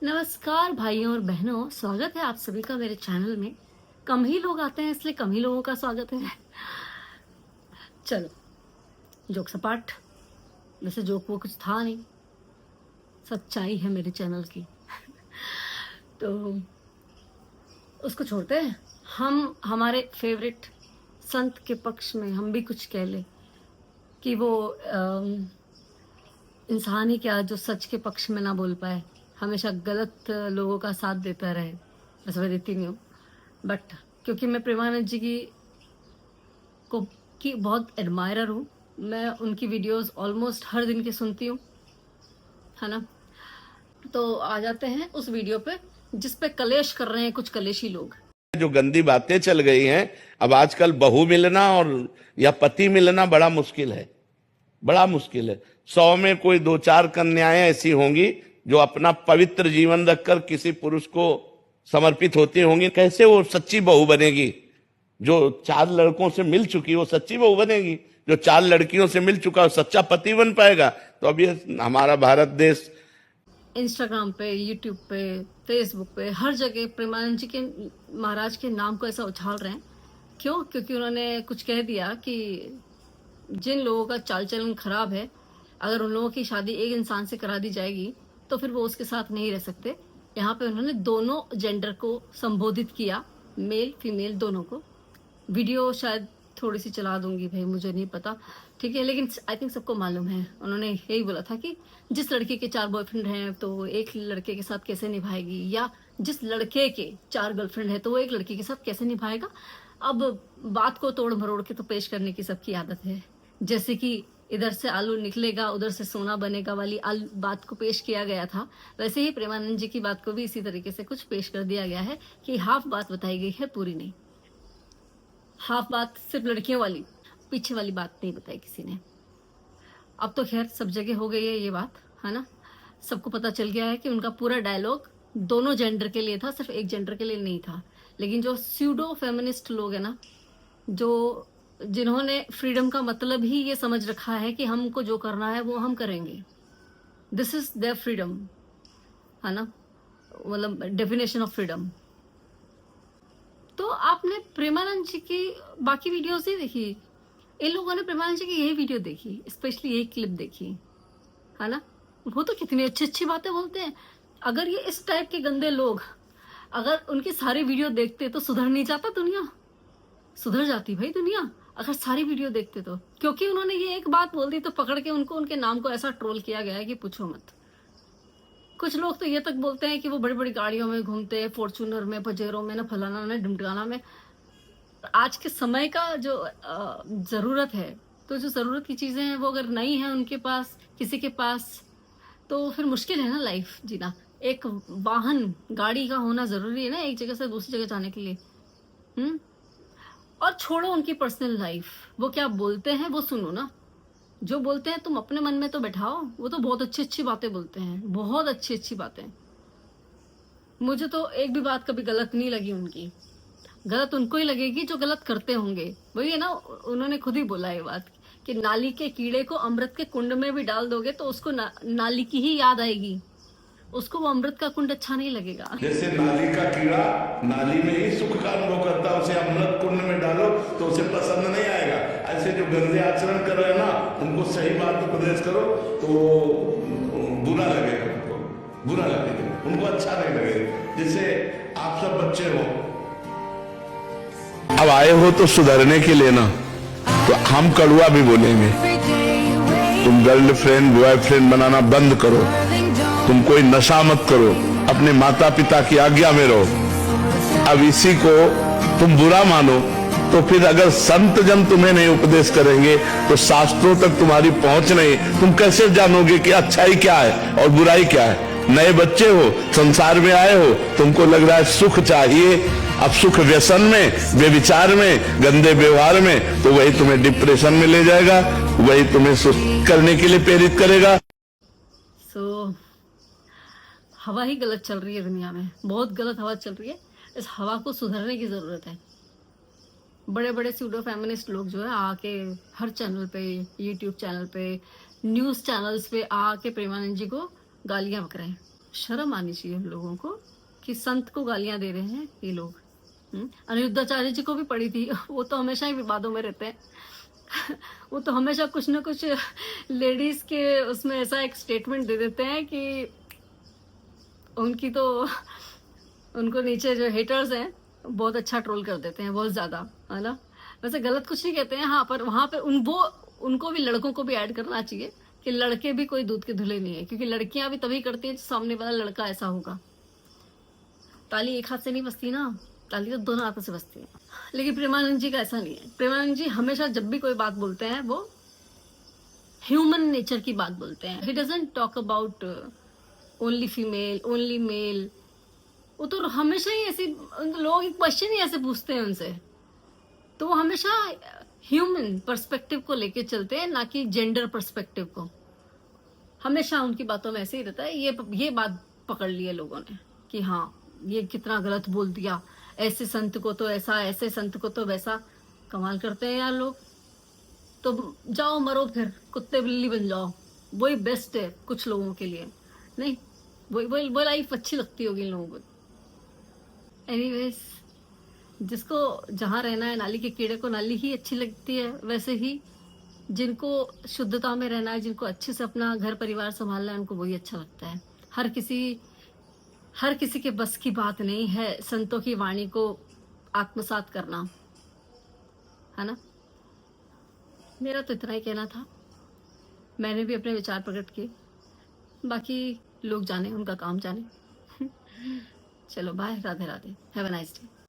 नमस्कार भाइयों और बहनों, स्वागत है आप सभी का मेरे चैनल में। कम ही लोग आते हैं इसलिए कम ही लोगों का स्वागत है। चलो, जोक सपाट। वैसे जोक वो कुछ था नहीं, सच्चाई है मेरे चैनल की। तो उसको छोड़ते हैं। हम हमारे फेवरेट संत के पक्ष में हम भी कुछ कह ले कि वो इंसान ही क्या जो सच के पक्ष में ना बोल पाए, हमेशा गलत लोगों का साथ देता रहे। वैसे मैं देती नहीं हूँ, बट क्योंकि मैं प्रेमानंद जी की बहुत एडमायरर हूँ, मैं उनकी वीडियोस ऑलमोस्ट हर दिन की सुनती हूँ, है ना। तो आ जाते हैं उस वीडियो पे जिस पे कलेश कर रहे हैं कुछ कलेशी लोग। जो गंदी बातें चल गई हैं, अब आजकल बहू मिलना और या पति मिलना बड़ा मुश्किल है, बड़ा मुश्किल है। 100 में कोई 2-4 कन्याएं ऐसी होंगी जो अपना पवित्र जीवन रखकर किसी पुरुष को समर्पित होती होंगी। कैसे वो सच्ची बहू बनेगी? जो 4 लड़कों से मिल चुकी वो सच्ची बहू बनेगी? जो 4 लड़कियों से मिल चुका वो सच्चा पति बन पाएगा? तो अब ये हमारा भारत देश इंस्टाग्राम पे, यूट्यूब पे, फेसबुक पे, हर जगह प्रेमानंद जी के महाराज के नाम को ऐसा उछाल रहे हैं। क्यों? क्योंकि उन्होंने कुछ कह दिया कि जिन लोगों का चाल चलन खराब है, अगर उन लोगों की शादी एक इंसान से करा दी जाएगी तो फिर वो उसके साथ नहीं रह सकते। यहाँ पे उन्होंने दोनों जेंडर को संबोधित किया, मेल फीमेल दोनों को। वीडियो शायद थोड़ी सी चला दूंगी भाई, मुझे नहीं पता, ठीक है, लेकिन आई थिंक सबको मालूम है। उन्होंने यही बोला था कि जिस लड़के के 4 बॉयफ्रेंड हैं तो वो एक लड़के के साथ कैसे निभाएगी, या जिस लड़के के 4 गर्लफ्रेंड है तो वो एक लड़की के साथ कैसे निभाएगा। अब बात को तोड़ मरोड़ के तो पेश करने की सबकी आदत है, जैसे कि इधर से आलू निकलेगा उधर से सोना बनेगा वाली बात को पेश किया गया था, वैसे ही प्रेमानंद जी की बात को भी इसी तरीके से कुछ पेश कर दिया गया है कि हाफ बात बताई गई है, पूरी नहीं। हाफ बात सिर्फ लड़कियों वाली, पीछे वाली बात नहीं बताई किसी ने। अब तो खैर सब जगह हो गई है ये बात, है ना। सबको पता चल गया है कि उनका पूरा डायलॉग दोनों जेंडर के लिए था, सिर्फ एक जेंडर के लिए नहीं था। लेकिन जो स्यूडो फेमिनिस्ट लोग हैं ना, जो जिन्होंने फ्रीडम का मतलब ही ये समझ रखा है कि हमको जो करना है वो हम करेंगे, दिस इज देयर फ्रीडम, है ना, मतलब डेफिनेशन ऑफ फ्रीडम। तो आपने प्रेमानंद जी की बाकी वीडियोस नहीं देखी? इन लोगों ने प्रेमानंद जी की यही वीडियो देखी, स्पेशली यही क्लिप देखी, है ना। वो तो कितनी अच्छी अच्छी बातें बोलते हैं। अगर ये इस टाइप के गंदे लोग अगर उनकी सारी वीडियो देखते तो सुधर नहीं जाता दुनिया? सुधर जाती भाई दुनिया अगर सारी वीडियो देखते तो। क्योंकि उन्होंने ये एक बात बोल दी तो पकड़ के उनको उनके नाम को ऐसा ट्रोल किया गया है कि पूछो मत। कुछ लोग तो ये तक बोलते हैं कि वो बड़ी बड़ी गाड़ियों में घूमते हैं, फॉर्चूनर में, पजेरों में, ना फलाना में, ढिमकाना में। आज के समय का जो जरूरत है, तो जो जरूरत की चीजें हैं वो अगर नहीं है उनके पास, किसी के पास, तो फिर मुश्किल है ना लाइफ जीना। एक वाहन, गाड़ी का होना जरूरी है ना एक जगह से दूसरी जगह जाने के लिए। और छोड़ो उनकी पर्सनल लाइफ, वो क्या बोलते हैं वो सुनो ना। जो बोलते हैं तुम अपने मन में तो बैठाओ, वो तो बहुत अच्छी अच्छी बातें बोलते हैं, बहुत अच्छी अच्छी बातें। मुझे तो एक भी बात कभी गलत नहीं लगी उनकी। गलत उनको ही लगेगी जो गलत करते होंगे, वही है ना। उन्होंने खुद ही बोला ये बात कि नाली के कीड़े को अमृत के कुंड में भी डाल दोगे तो उसको नाली की ही याद आएगी, उसको वो अमृत का कुंड अच्छा नहीं लगेगा। जैसे नाली का कीड़ा नाली में ही सुख का अनुभव करता है, उसे अमृत कुंड में डालो तो उसे पसंद नहीं आएगा। ऐसे जो गंदे आचरण कर रहे हैं ना, उनको सही बात उपदेश करो तो बुरा लगेगा, उनको बुरा लगेगा, उनको अच्छा नहीं लगेगा। जैसे आप सब बच्चे हो, अब आए हो तो सुधरने के लिए ना, तो हम कड़ुआ भी बोलेंगे। तुम गर्लफ्रेंड बॉयफ्रेंड बनाना बंद करो, तुम कोई नशा मत करो, अपने माता पिता की आज्ञा में रहो। अब इसी को तुम बुरा मानो तो फिर अगर संत जन तुम्हें नहीं उपदेश करेंगे तो शास्त्रों तक तुम्हारी पहुंच नहीं, तुम कैसे जानोगे कि अच्छाई क्या है और बुराई क्या है? नए बच्चे हो, संसार में आए हो, तुमको लग रहा है सुख चाहिए। अब सुख व्यसन में, व्यभिचार में, गंदे व्यवहार में, तो वही तुम्हें डिप्रेशन में ले जाएगा, वही तुम्हें सुस्त करने के लिए प्रेरित करेगा। हवा ही गलत चल रही है दुनिया में, बहुत गलत हवा चल रही है। इस हवा को सुधरने की जरूरत है। बड़े बड़े सूडो फेमिनिस्ट लोग जो है आके हर चैनल पे, यूट्यूब चैनल पे, न्यूज चैनल्स पे आके प्रेमानंद जी को गालियां बक रहे हैं। शर्म आनी चाहिए हम लोगों को कि संत को गालियां दे रहे हैं ये लोग। अनिरुद्धाचार्य जी को भी पड़ी थी, वो तो हमेशा ही विवादों में रहते हैं। वो तो हमेशा कुछ ना कुछ लेडीज के उसमें ऐसा एक स्टेटमेंट दे देते हैं कि उनकी तो उनको नीचे जो हेटर्स हैं बहुत अच्छा ट्रोल कर देते हैं, बहुत ज्यादा, है ना। वैसे गलत कुछ नहीं कहते हैं, हाँ, पर वहां पे उनको भी, लड़कों को भी ऐड करना चाहिए कि लड़के भी कोई दूध के धुले नहीं है, क्योंकि लड़कियां भी तभी करती हैं सामने वाला लड़का ऐसा होगा। ताली एक हाथ से नहीं बजती ना, ताली तो दोनों हाथों से बजती है। लेकिन प्रेमानंद जी का ऐसा नहीं है। प्रेमानंद जी हमेशा जब भी कोई बात बोलते हैं वो ह्यूमन नेचर की बात बोलते हैं। He doesn't talk about only female, only mail. वो तो हमेशा ही ऐसे लोग क्वेश्चन ही ऐसे पूछते हैं उनसे, तो वो हमेशा ह्यूमन पर्सपेक्टिव को लेके चलते हैं, ना कि जेंडर पर्सपेक्टिव को। हमेशा उनकी बातों में ऐसे ही रहता है। ये बात पकड़ ली है लोगों ने कि हाँ, ये कितना गलत बोल दिया, ऐसे संत को तो ऐसा, ऐसे संत को तो वैसा। कमाल करते हैं यार लोग। तो जाओ मरो फिर, कुत्ते बिल्ली बन जाओ, वही बेस्ट है कुछ लोगों के लिए। नहीं, वो लाइफ अच्छी लगती होगी इन लोगों को। एनीवेज, जिसको जहाँ रहना है, नाली के कीड़े को नाली ही अच्छी लगती है। वैसे ही जिनको शुद्धता में रहना है, जिनको अच्छे से अपना घर परिवार संभालना है, उनको वही अच्छा लगता है। हर किसी के बस की बात नहीं है संतों की वाणी को आत्मसात करना, है ना। मेरा तो इतना ही कहना था। मैंने भी अपने विचार प्रकट किए, बाकी लोग जाने, उनका काम जाने। चलो bye, Radhe Radhe, have a nice day.